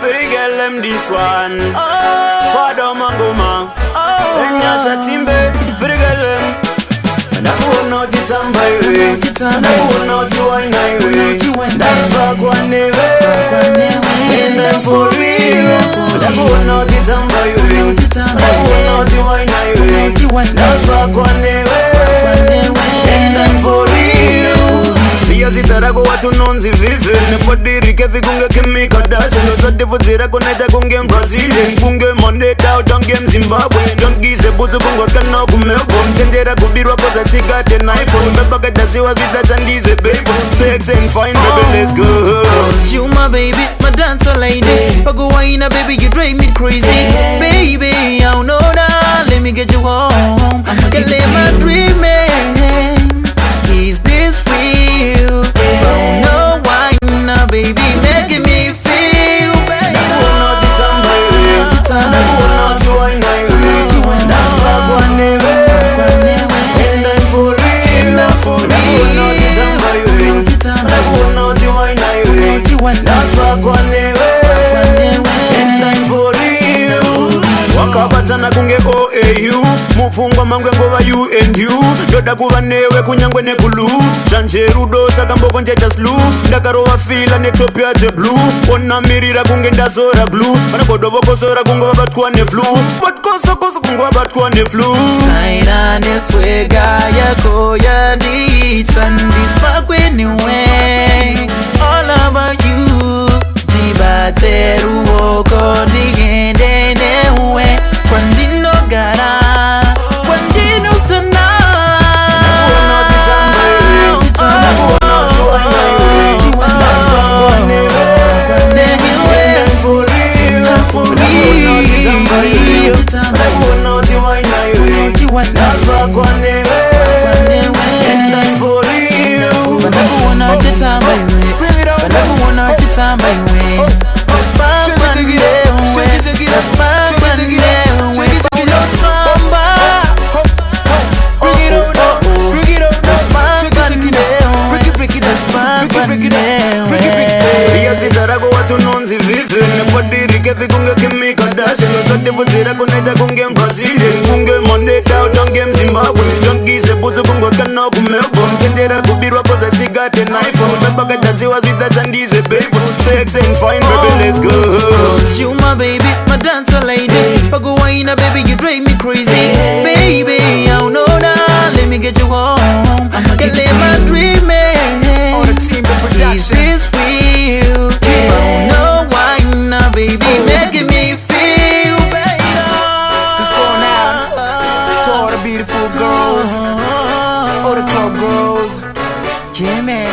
for the girl them this one. Father Mangoma, Nyasha Timbe for the girl them. And I won't know it's on my way. And I won't know it's wine my way. That's back one day, and then for real. And I won't know it's on my way. And I won't know it's wine my way. That's back one day, and then for real. Zitarago watu nonzi vive Nepodirike vigunge kimika dasi Nosate fuzira koneta kunge Brazilian Kunge Monday out on game Zimbabwe Don't gize butu kungo kano kumebo Mchenjera kubirwa koza sigate na iPhone Mbebaka dasiwa zita chandize baby Sex and fine baby let's go Cause you my baby, my dancer lady Pago waina baby you drive me crazy Baby, I don't know that Let me get you home Can't let my dream Is this real? Oh no, why not, baby? Making me feel bad. Wakabatana kunge OAU Mufungwa mangwe ngova you and you Doda kuva newe kunyangwe nekulu Chanjerudo saka mboko njeta slu Ndakarowa fila netopia je blue Ona mirira kunge ndazora glue Manakodovo kosora kungo wabatkuwa ne flu What koso kungo wabatkuwa ne flu Saina neswega yako ya ditan Dispakwe niwe All about you Dibateru woko digende newe Kwandino gara Kwandino stana Zitarago watu nonzi vive Nepodirike vigunge kimika dasi Nosate fuzira koneta kunge Brazilian Kunge Monday out on game Zimbabwe Don't gize butu kungo kano kumebo Mchenjera kubirwa koza sigate na iPhone Mbebaka dasiwa zita chandize baby Sex and fine baby let's go Cause you my baby, my dancer lady Pago waina baby you drive me crazy Baby, I don't know that Let me get you home Can't let my dream Is this real? Oh no, why not, baby? Making me feel better. This going out to all the beautiful girls, all the club girls. Yeah, man.